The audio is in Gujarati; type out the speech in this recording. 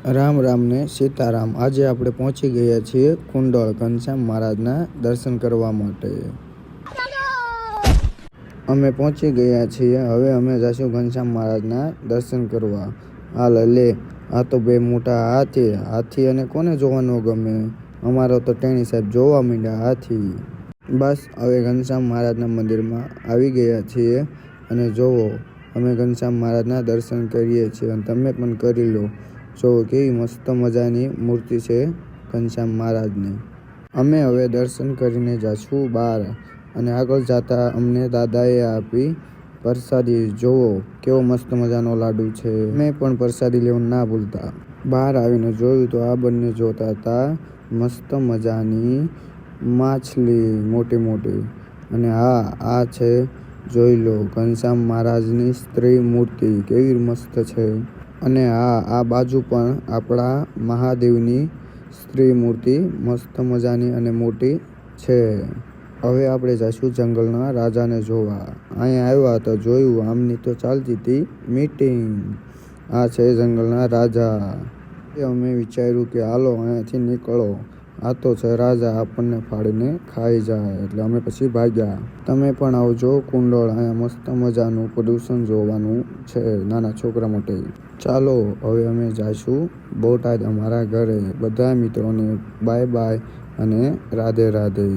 રામ રામ ને સીતારામ। આજે આપણે પહોંચી ગયા છીએ કુંડળ ઘનશ્યામ મહારાજના દર્શન કરવા માટે। અમે પહોંચી ગયા છીએ। હવે અમે જઈશું ઘનશ્યામ મહારાજના દર્શન કરવા। હાલ લે, આ તો બે મોટા હાથી અને કોને જોવાનો ગમે? અમારો તો ટેણી સાહેબ જોવા માંડ્યા હાથી। બસ હવે ઘનશ્યામ મહારાજના મંદિરમાં આવી ગયા છીએ અને જોવો અમે ઘનશ્યામ મહારાજના દર્શન કરીએ છીએ અને તમે પણ કરી લો। જો કેવી મસ્ત મજાની મૂર્તિ છે ઘનશ્યામ મહારાજની। અમે હવે દર્શન કરીને જઈશું બહાર અને આગળ જતા અમને દાદાએ આપી પ્રસાદી। જોવો કેવો મસ્ત મજાનો લાડુ છે। મેં પણ પ્રસાદી લેવાનું ના ભૂલતા। બહાર આવીને જોયું તો આ બંને જોતા હતા મસ્ત મજાની માછલી મોટી મોટી। અને હા, આ છે જોઈ લો ઘનશ્યામ મહારાજની સ્ત્રી મૂર્તિ કેવી મસ્ત છે। અને હા, આ બાજુ પણ આપણા મહાદેવની સ્ત્રી મૂર્તિ મસ્ત મજાની અને મોટી છે। હવે આપણે જઈશું જંગલના રાજાને જોવા। અહીંયા આવ્યા તો જોયું આમની તો ચાલતી હતી મીટિંગ। આ છે જંગલના રાજા। અમે વિચાર્યું કે હાલો અહીંયાથી નીકળો, આ તો છે રાજા, આપણને ફાડીને ખાઈ જાય, એટલે અમે પછી ભાગ્યા। તમે પણ આવજો કુંડળ, અહીંયા મસ્ત મજાનું પ્રદૂષણ જોવાનું છે નાના છોકરા માટે। ચાલો હવે અમે જઈશું બોટાદ અમારા ઘરે। બધા મિત્રોને બાય બાય અને રાધે રાધે।